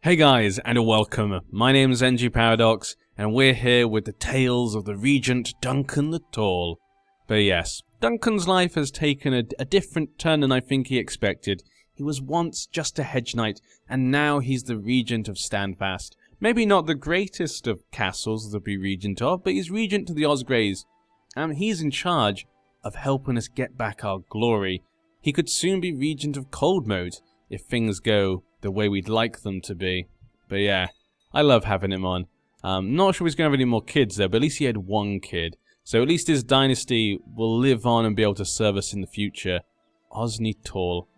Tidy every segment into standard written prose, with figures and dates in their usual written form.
Hey guys, and welcome. My name is NG Paradox, and we're here with the tales of the Regent Duncan the Tall. But yes, Duncan's life has taken a different turn than I think he expected. He was once just a hedge knight, and now he's the Regent of Standfast. Maybe not the greatest of castles to be Regent of, but he's Regent to the Osgreys. And he's in charge of helping us get back our glory. He could soon be Regent of Coldmoat, if things go the way we'd like them to be. But yeah, I love having him on. Not sure he's going to have any more kids though, but at least he had one kid. So at least his dynasty will live on and be able to serve us in the future. Osney Tall.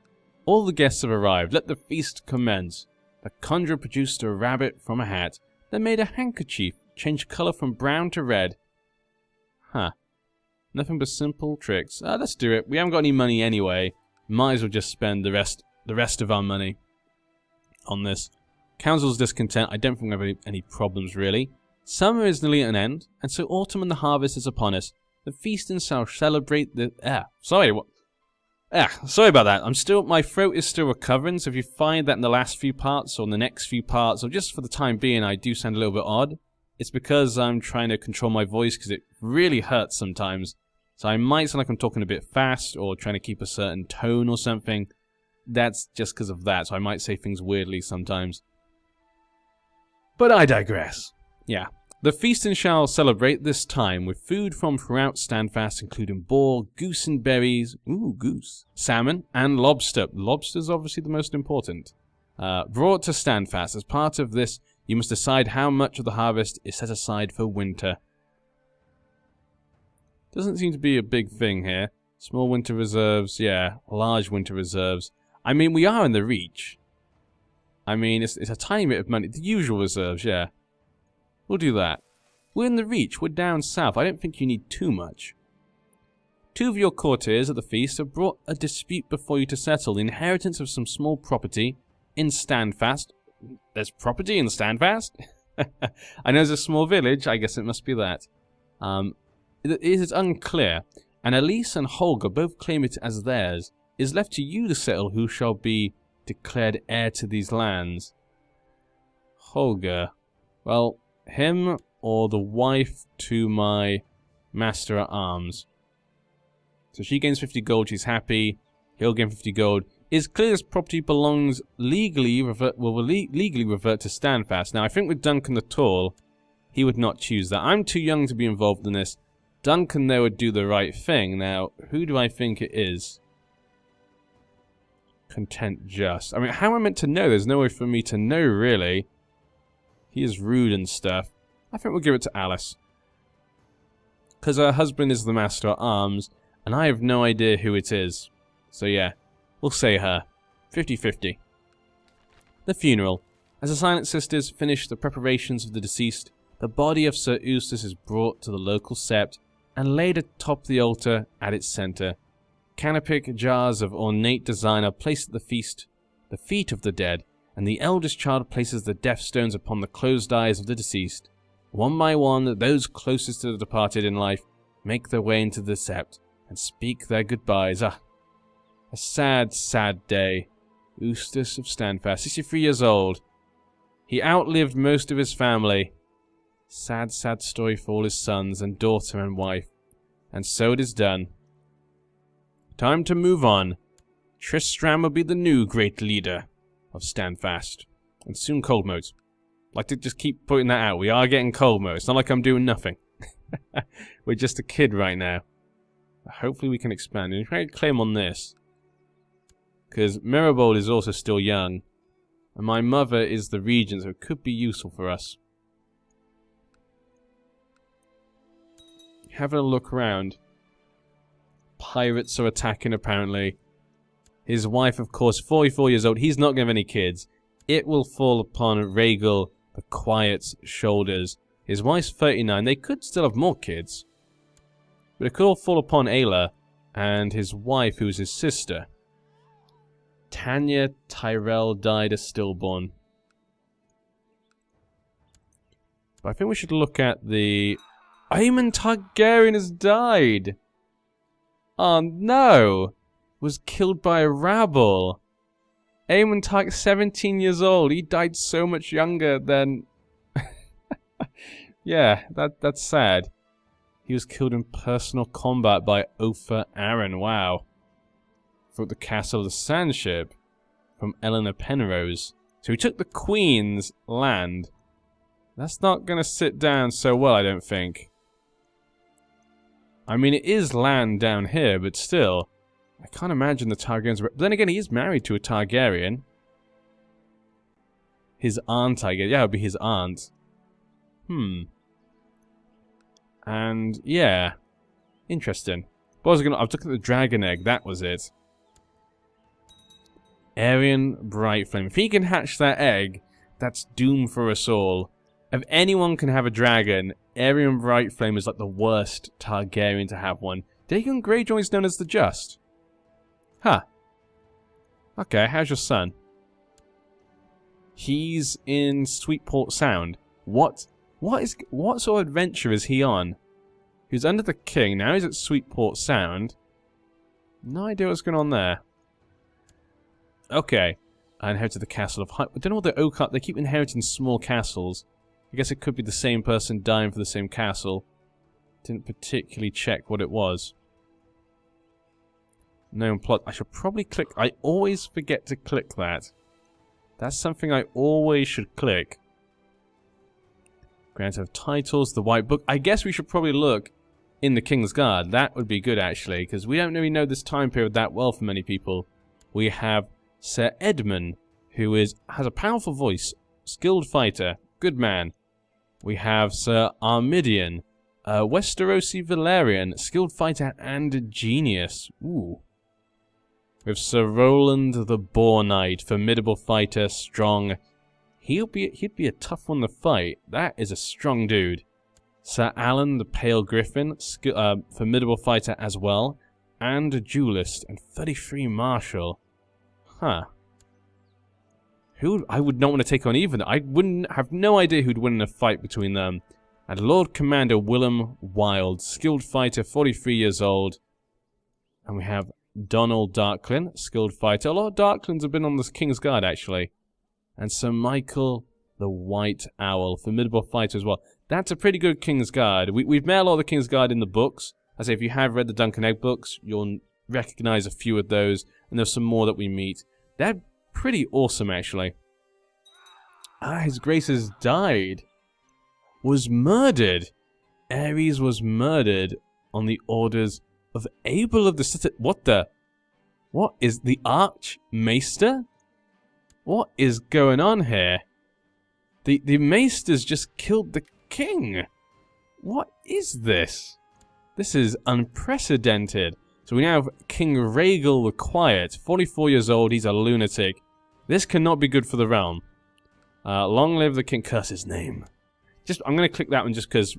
All the guests have arrived. Let the feast commence. The conjurer produced a rabbit from a hat, then made a handkerchief, changed colour from brown to red. Huh. Nothing but simple tricks. Let's do it. We haven't got any money anyway. Might as well just spend the rest of our money on this. Council's discontent. I don't think we have any problems really. Summer is nearly at an end, and so autumn and the harvest is upon us. The feasting shall celebrate the... sorry about that. My throat is still recovering, so if you find that in the last few parts, or in the next few parts, or just for the time being, I do sound a little bit odd, it's because I'm trying to control my voice, because it really hurts sometimes. So I might sound like I'm talking a bit fast, or trying to keep a certain tone or something. That's just because of that, so I might say things weirdly sometimes. But I digress. Yeah. The feasting shall celebrate this time with food from throughout Standfast, including boar, goose and berries, goose, salmon, and lobster. Lobster's obviously the most important. Brought to Standfast. As part of this, you must decide how much of the harvest is set aside for winter. Doesn't seem to be a big thing here. Small winter reserves, yeah. Large winter reserves. I mean, we are in the Reach. I mean, it's a tiny bit of money. The usual reserves, yeah. We'll do that. We're in the Reach. We're down south. I don't think you need too much. 2 of your courtiers at the feast have brought a dispute before you to settle. The inheritance of some small property in Standfast. There's property in Standfast? I know there's a small village. I guess it must be that. It is unclear. And Elise and Holger both claim it as theirs. It is left to you to settle who shall be declared heir to these lands. Holger. Well, him or the wife to my master at arms. So she gains 50 gold, she's happy. He'll gain 50 gold. It's clear this property belongs legally legally revert to Standfast. Now I think with Duncan the Tall, he would not choose that. I'm too young to be involved in this. Duncan there would do the right thing. Now, who do I think it is? Content just. I mean, how am I meant to know? There's no way for me to know, really. He is rude and stuff. I think we'll give it to Alice. Because her husband is the Master at Arms, and I have no idea who it is. So yeah, we'll say her. 50-50. The funeral. As the Silent Sisters finish the preparations of the deceased, the body of Sir Eustace is brought to the local sept and laid atop the altar at its center. Canopic jars of ornate design are placed at the feet of the dead, and the eldest child places the death stones upon the closed eyes of the deceased. One by one, those closest to the departed in life make their way into the sept and speak their goodbyes. A sad, sad day. Eustace of Standfast, 63 years old. He outlived most of his family. Sad, sad story for all his sons and daughter and wife. And so it is done. Time to move on. Tristram will be the new great leader of Standfast. And soon Coldmoat. Like to just keep putting that out. We are getting Coldmoat. It's not like I'm doing nothing. We're just a kid right now. Hopefully we can expand. And try to claim on this. Because Mirabold is also still young. And my mother is the regent, so it could be useful for us. Having a look around. Pirates are attacking, apparently. His wife, of course, 44 years old. He's not going to have any kids. It will fall upon Rhaegal the Quiet's shoulders. His wife's 39. They could still have more kids. But it could all fall upon Ayla and his wife, who's his sister. Tanya Tyrell died a stillborn. But I think we should look at the... Aemon Targaryen has died! Oh no! Was killed by a rabble. Aemon Tark, 17 years old. He died so much younger than... yeah, that's sad. He was killed in personal combat by Ofer Aaron. Wow. From the Castle of the Sandship. From Eleanor Penrose. So he took the Queen's land. That's not going to sit down so well, I don't think. I mean, it is land down here, but still. I can't imagine the Targaryens... But then again, he is married to a Targaryen. His aunt, I guess. Yeah, it would be his aunt. And, yeah. Interesting. What was I gonna... I was looking at the dragon egg. That was it. Aryan Brightflame. If he can hatch that egg, that's doom for us all. If anyone can have a dragon, Aryan Brightflame is like the worst Targaryen to have one. Dagon Greyjoy is known as the Just. Huh. Okay, how's your son? He's in Sweetport Sound. What sort of adventure is he on? He was under the king, now he's at Sweetport Sound. No idea what's going on there. Okay. I inherited the castle of Hyde. I don't know what the Oak... They keep inheriting small castles. I guess it could be the same person dying for the same castle. Didn't particularly check what it was. Known plot. I should probably click... I always forget to click that. That's something I always should click. Grant of titles, the White Book. I guess we should probably look in the King's Guard. That would be good, actually, because we don't really know this time period that well for many people. We have Sir Edmund, who has a powerful voice, skilled fighter, good man. We have Sir Armidian, Westerosi Valerian, skilled fighter and a genius. Ooh. We have Sir Roland the Boar Knight, formidable fighter, strong. He'd be a tough one to fight. That is a strong dude. Sir Alan the Pale Griffin, formidable fighter as well, and a duelist, and 33 martial. Huh. I would not want to take on either. I wouldn't have no idea who'd win in a fight between them. And Lord Commander Willem Wild, skilled fighter, 43 years old. And we have Donald Darklin, skilled fighter. A lot of Darklins have been on the King's Guard, actually. And Sir Michael the White Owl, formidable fighter as well. That's a pretty good King's Guard. We've met a lot of the King's Guard in the books. I say, if you have read the Duncan Egg books, you'll recognize a few of those. And there's some more that we meet. They're pretty awesome, actually. Ah, His Grace has died. Was murdered. Ares was murdered on the orders of Abel of the City. What the? What is the Archmaester? What is going on here? The Maesters just killed the king. What is this? This is unprecedented. So we now have King Rhaegal the Quiet, 44 years old, he's a lunatic. This cannot be good for the realm. Long live the king, curse his name. I'm gonna click that one just because,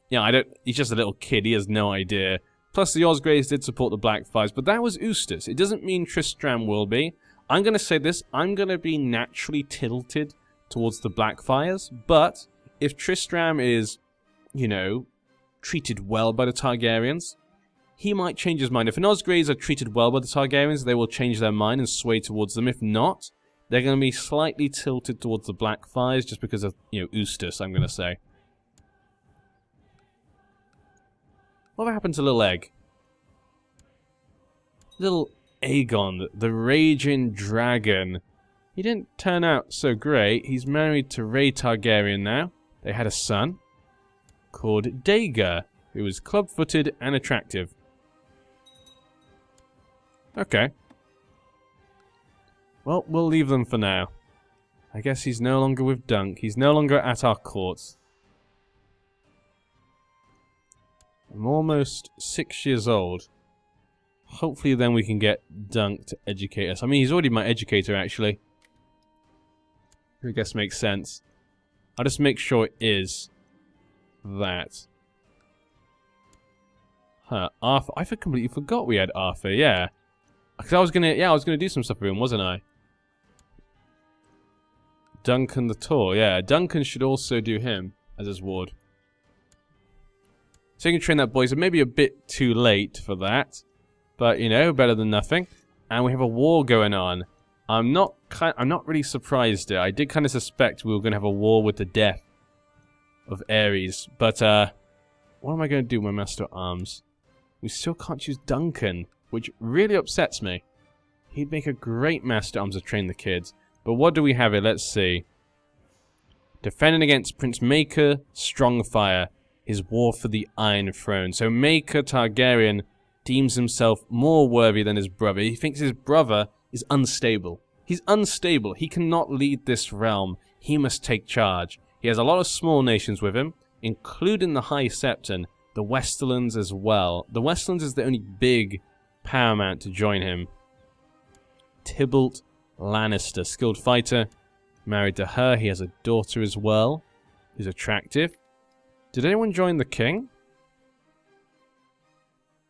he's just a little kid, he has no idea. Plus the Osgreys did support the Blackfires, but that was Eustace. It doesn't mean Tristram will be. I'm gonna say this, I'm gonna be naturally tilted towards the Blackfires, but if Tristram is, treated well by the Targaryens, he might change his mind. If an Osgreys are treated well by the Targaryens, they will change their mind and sway towards them. If not, they're going to be slightly tilted towards the Blackfires just because of, Eustace, I'm going to say. What happened to Little Egg? Little Aegon, the Raging Dragon. He didn't turn out so great. He's married to Rhae Targaryen now. They had a son called Daegar, who was club-footed and attractive. Okay. Well, we'll leave them for now. I guess he's no longer with Dunk. He's no longer at our courts. I'm almost 6 years old. Hopefully then we can get Dunk to educate us. I mean, he's already my educator, actually. I guess makes sense. I'll just make sure it is that. Huh, Arthur. I completely forgot we had Arthur, yeah. Because I was gonna do some stuff with him, wasn't I? Duncan the Tall, yeah. Duncan should also do him as his ward. So you can train that boy, so maybe a bit too late for that. But, better than nothing. And we have a war going on. I'm not really surprised. I did kind of suspect we were going to have a war with the death of Ares, but what am I going to do with my Master at Arms? We still can't choose Duncan, which really upsets me. He'd make a great Master at Arms to train the kids. But what do we have here? Let's see. Defending against Prince Maker, Strong Fire. His war for the Iron Throne. So Maker Targaryen deems himself more worthy than his brother. He thinks his brother is unstable. He's unstable. He cannot lead this realm. He must take charge. He has a lot of small nations with him, including the High Septon, the Westerlands as well. The Westerlands is the only big paramount to join him. Tybalt Lannister, skilled fighter. Married to her, he has a daughter as well, who's attractive. Did anyone join the king?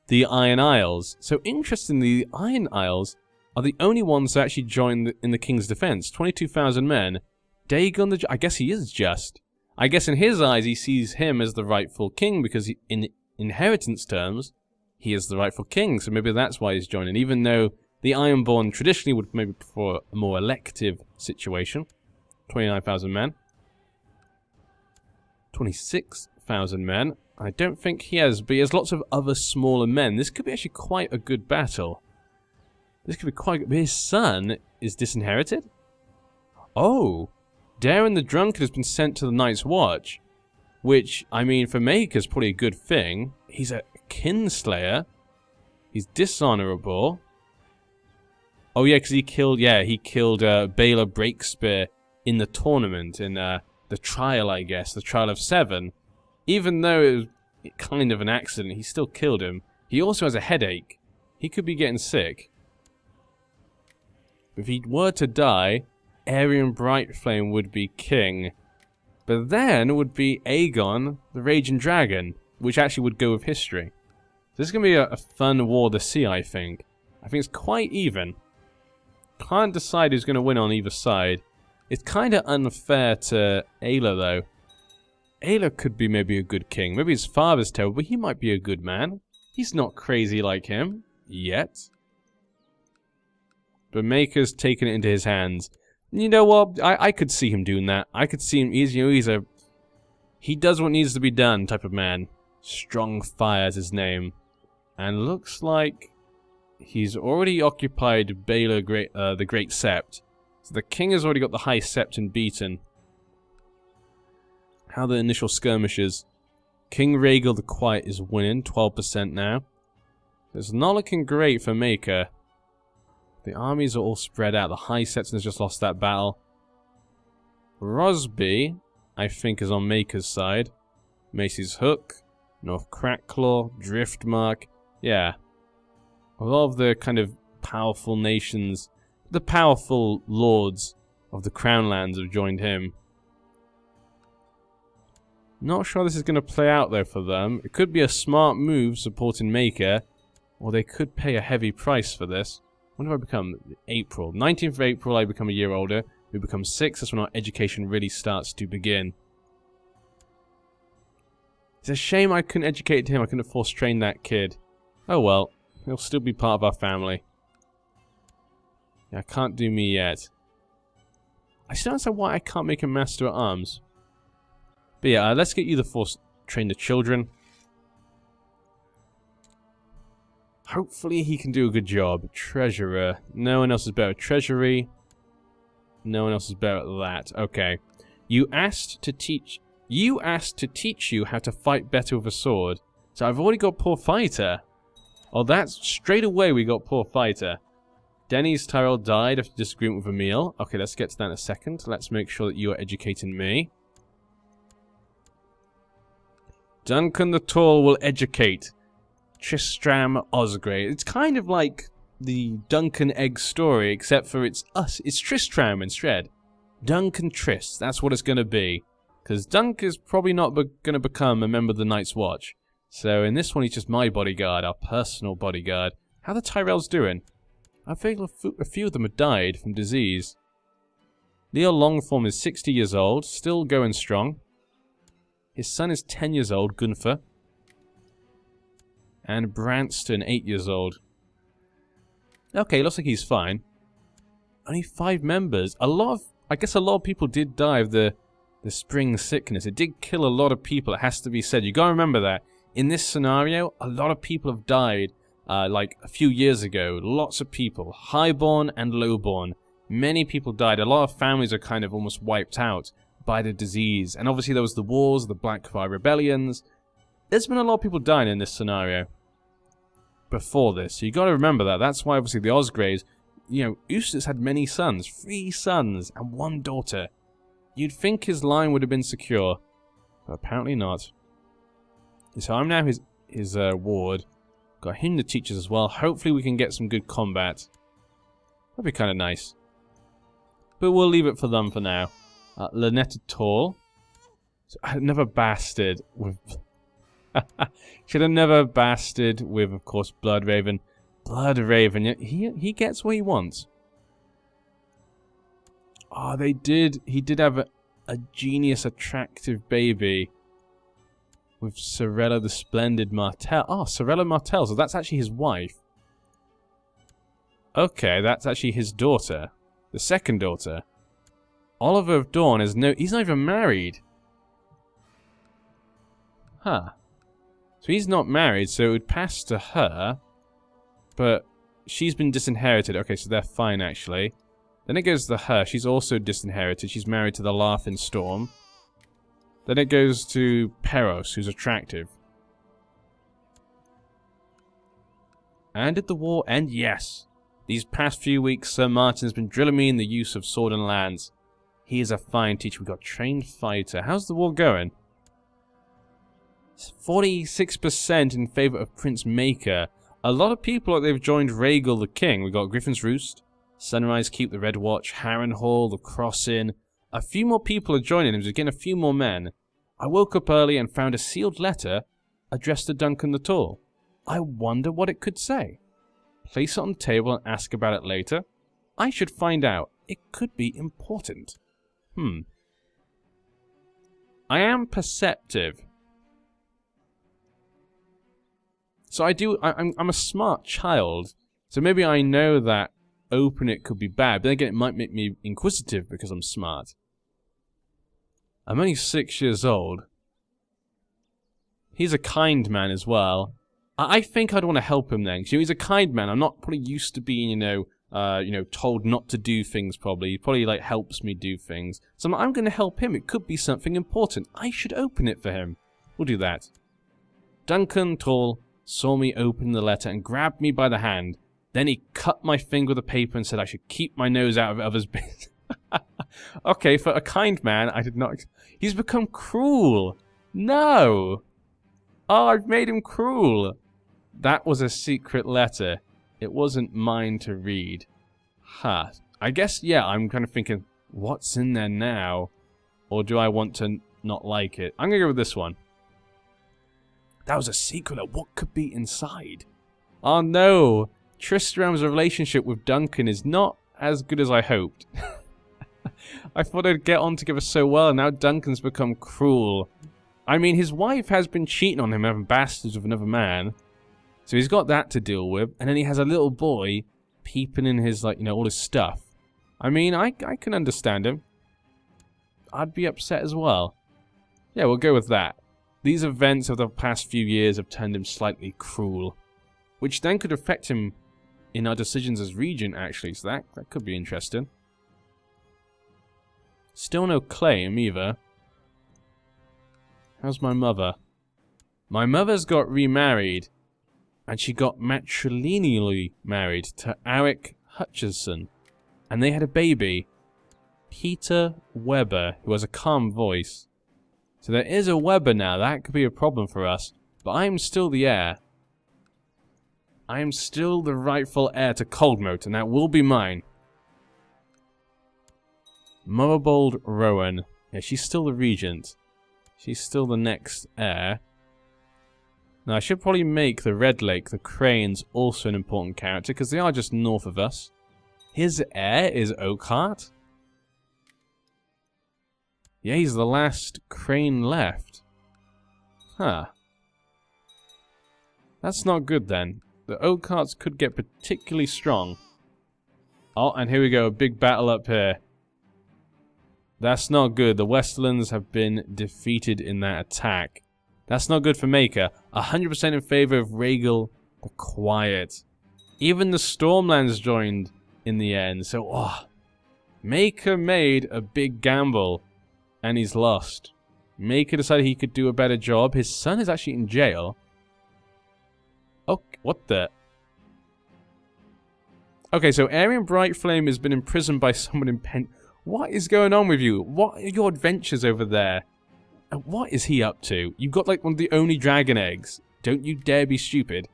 The Iron Isles. So interestingly, the Iron Isles are the only ones that actually joined in the king's defense. 22,000 men. Dagon I guess he is just. I guess in his eyes he sees him as the rightful king because in inheritance terms, he is the rightful king. So maybe that's why he's joining. Even though the Ironborn traditionally would maybe prefer a more elective situation. 29,000 men. 26,000 men. I don't think he has, but he has lots of other smaller men. This could be actually quite a good battle. This could be quite good. But his son is disinherited? Oh. Darren the Drunkard has been sent to the Night's Watch. Which, I mean, for Maker is probably a good thing. He's a kinslayer. He's dishonorable. Oh yeah, because he killed Baelor Breakspear in the tournament, in the trial, I guess, the trial of 7. Even though it was kind of an accident, he still killed him. He also has a headache. He could be getting sick. If he were to die, Aerion Brightflame would be king. But then it would be Aegon, the Raging Dragon, which actually would go with history. So this is going to be a fun war to see, I think. I think it's quite even. Can't decide who's going to win on either side. It's kind of unfair to Aelor, though. Aelor could be maybe a good king. Maybe his father's terrible, but he might be a good man. He's not crazy like him. Yet. But Maker's taken it into his hands. You know what? I could see him doing that. I could see him. He does what needs to be done type of man. Strong Fire is his name. And looks like he's already occupied Baelor the Great Sept. So the king has already got the High Septon beaten. How are the initial skirmishes? King Rhaegal the Quiet is winning, 12% now. It's not looking great for Maker. The armies are all spread out. The High Septon has just lost that battle. Rosby, I think, is on Maker's side. Macy's Hook, North Crackclaw, Driftmark. Yeah. A lot of the kind of powerful nations, the powerful lords of the Crown Lands have joined him. Not sure this is going to play out though for them. It could be a smart move supporting Maker, or they could pay a heavy price for this. When do I become? April. 19th of April I become a year older. We become 6, that's when our education really starts to begin. It's a shame I couldn't educate him, I couldn't force train that kid. Oh well, he'll still be part of our family. Yeah, I can't do me yet. I still don't understand why I can't make him Master at Arms. But yeah, let's get you the force train the children. Hopefully he can do a good job. Treasurer. No one else is better at Treasury. No one else is better at that. Okay. You asked to teach you how to fight better with a sword. So I've already got Poor Fighter. Oh, that's straight away we got Poor Fighter. Denny's Tyrell died after disagreement with Emil. Okay, let's get to that in a second. Let's make sure that you are educating me. Duncan the Tall will educate Tristram Osgrey. It's kind of like the Duncan Egg story, except for it's Tristram instead. Duncan Trist, that's what it's going to be. Because Dunk is probably not going to become a member of the Night's Watch. So in this one, he's just my bodyguard, our personal bodyguard. How are the Tyrells doing? I think a few of them have died from disease. Leo Longform is 60 years old, still going strong. His son is 10 years old, Gunther. And Branston, 8 years old. Okay, looks like he's fine. Only 5 members. I guess a lot of people did die of the spring sickness. It did kill a lot of people, it has to be said. You gotta remember that. In this scenario, a lot of people have died, like a few years ago. Lots of people. Highborn and lowborn. Many people died. A lot of families are kind of almost wiped out by the disease. And obviously there was the wars, the Blackfire rebellions. There's been a lot of people dying in this scenario before this. So you got to remember that. That's why obviously the Osgrays, you know, Eustace had many sons. 3 sons and 1 daughter. You'd think his line would have been secure. But apparently not. So I'm now his ward. Got him to teach us as well. Hopefully we can get some good combat. That'd be kind of nice. But we'll leave it for them for now. Lynetta Tall. So another bastard with... Should have never bastard with, of course, Bloodraven. Bloodraven, he gets what he wants. Oh, he did have a genius, attractive baby. With Sorella the Splendid Martell. Oh, Sorella Martell, so that's actually his wife. Okay, that's actually his daughter. The second daughter. Oliver of Dawn is he's not even married. Huh. So he's not married, so it would pass to her. But she's been disinherited. Okay, so they're fine, actually. Then it goes to her. She's also disinherited. She's married to the Laughing Storm. Then it goes to Peros, who's attractive. And did the war end? Yes. These past few weeks, Sir Martin's been drilling me in the use of sword and lance. He is a fine teacher. We've got a trained fighter. How's the war going? 46% in favour of Prince Maker. A lot of people, they've joined Rhaegal the King. We've got Griffin's Roost, Sunrise Keep, the Red Watch, Harrenhal, the Crossing. A few more people are joining him, so getting a few more men. I woke up early and found a sealed letter addressed to Duncan the Tall. I wonder what it could say. Place it on the table and ask about it later. I should find out. It could be important. I am perceptive. So I'm a smart child. So maybe I know that open it could be bad. But then again, it might make me inquisitive because I'm smart. I'm only 6 years old. He's a kind man as well. I think I'd want to help him then. So he's a kind man. I'm not probably used to being, told not to do things probably. He probably, like, helps me do things. So I'm going to help him. It could be something important. I should open it for him. We'll do that. Duncan Tall saw me open the letter and grabbed me by the hand. Then he cut my finger with the paper and said I should keep my nose out of others' business. Okay, for a kind man, I did not... He's become cruel. No. Oh, I've made him cruel. That was a secret letter. It wasn't mine to read. Huh. I guess, yeah, I'm kind of thinking, what's in there now? Or do I want to not like it? I'm going to go with this one. That was a secret. What could be inside? Oh no. Tristram's relationship with Duncan is not as good as I hoped. I thought they'd get on together so well, and now Duncan's become cruel. I mean, his wife has been cheating on him, having bastards with another man. So he's got that to deal with, and then he has a little boy peeping in his, all his stuff. I mean, I can understand him. I'd be upset as well. Yeah, we'll go with that. These events of the past few years have turned him slightly cruel, which then could affect him in our decisions as Regent, actually, so that could be interesting. Still no claim, either. How's my mother? My mother's got remarried, and she got matrilineally married to Alec Hutchison, and they had a baby, Peter Weber, who has a calm voice. So there is a Weber now. That could be a problem for us. But I am still the heir. I am still the rightful heir to Coldmoat, and that will be mine. Morribold Rowan. Yeah, she's still the regent. She's still the next heir. Now, I should probably make the Red Lake, the Cranes, also an important character, because they are just north of us. His heir is Oakhart. Yeah, he's the last Crane left. Huh. That's not good then. The Oakharts could get particularly strong. Oh, and here we go. A big battle up here. That's not good. The Westerlands have been defeated in that attack. That's not good for Maker. 100% in favor of Rhaegal the Quiet. Even the Stormlands joined in the end. So, Maker made a big gamble. And he's lost. Maker decided he could do a better job. His son is actually in jail. Oh, what the? Okay, so Aerion Brightflame has been imprisoned by someone in Pen... What is going on with you? What are your adventures over there? And what is he up to? You've got like one of the only dragon eggs. Don't you dare be stupid.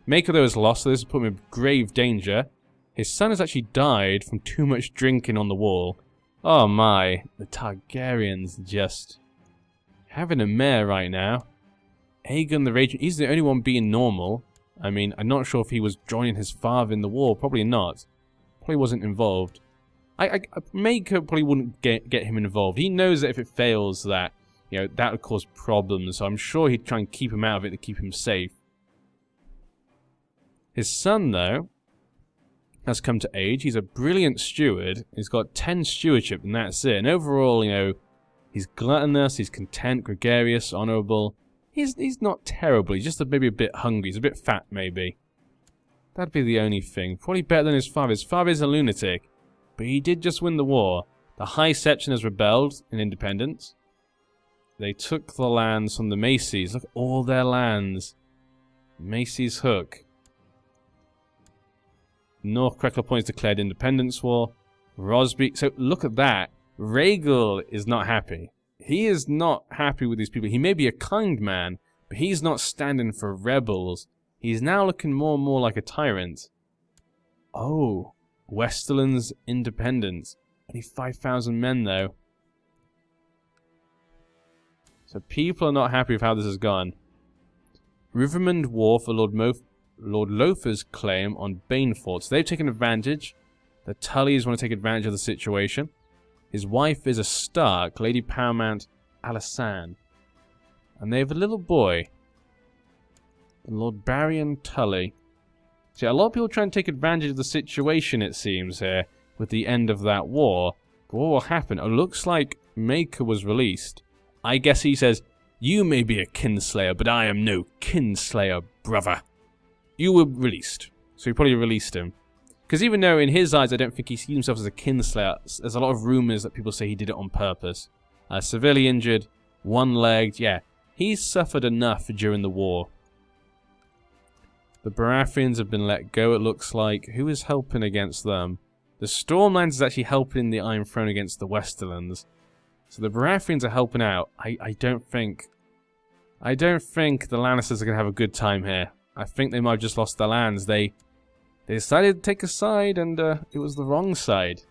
Maker though has lost, so this has put him in grave danger. His son has actually died from too much drinking on the wall. Oh my, the Targaryens just having a mare right now. Aegon the Regent, he's the only one being normal. I mean, I'm not sure if he was joining his father in the war. Probably not. Probably wasn't involved. Maker probably wouldn't get him involved. He knows that if it fails that, you know, that would cause problems. So I'm sure he'd try and keep him out of it to keep him safe. His son, though, has come to age. He's a brilliant steward. He's got 10 stewardship, and that's it. And overall, you know, he's gluttonous, he's content, gregarious, honourable. He's not terrible. He's just maybe a bit hungry. He's a bit fat, maybe. That'd be the only thing. Probably better than his father. His father is a lunatic. But he did just win the war. The High Section has rebelled in independence. They took the lands from the Maces. Look at all their lands. Macy's Hook. North Crackler Point's declared independence war. Rosby. So look at that. Rhaegal is not happy. He is not happy with these people. He may be a kind man, but he's not standing for rebels. He's now looking more and more like a tyrant. Oh. Westerlands independence. Only 5,000 men, though. So people are not happy with how this has gone. Rivermond War for Lord Lothar's claim on Banefort. So they've taken advantage. The Tullys want to take advantage of the situation. His wife is a Stark, Lady Paramount Alysanne. And they have a little boy. Lord Barrion Tully. See, a lot of people try and take advantage of the situation, it seems, here, with the end of that war. But what will happen? It looks like Maker was released. I guess he says, "You may be a kinslayer, but I am no kinslayer, brother." You were released. So he probably released him. Because even though in his eyes I don't think he sees himself as a kinslayer, there's a lot of rumours that people say he did it on purpose. Severely injured, one-legged, yeah. He's suffered enough during the war. The Baratheons have been let go, it looks like. Who is helping against them? The Stormlands is actually helping the Iron Throne against the Westerlands. So the Baratheons are helping out. I don't think the Lannisters are going to have a good time here. I think they might have just lost their lands. They decided to take a side, and it was the wrong side.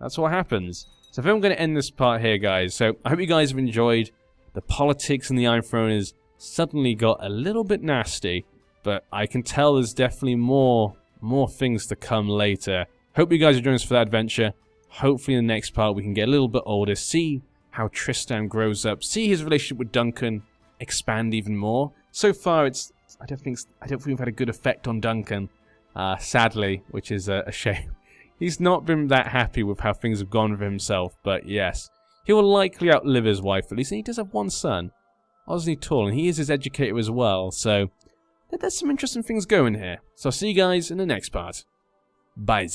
That's what happens. So I think I'm going to end this part here, guys. So I hope you guys have enjoyed. The politics in the Iron Throne has suddenly got a little bit nasty. But I can tell there's definitely more things to come later. Hope you guys are joining us for that adventure. Hopefully in the next part we can get a little bit older, see how Tristan grows up, see his relationship with Duncan expand even more. So far I don't think we've had a good effect on Duncan, sadly, which is a shame. He's not been that happy with how things have gone with himself, but yes. He will likely outlive his wife at least, and he does have one son, Osgrey Tall, and he is his educator as well, so there's some interesting things going here. So I'll see you guys in the next part. Bye.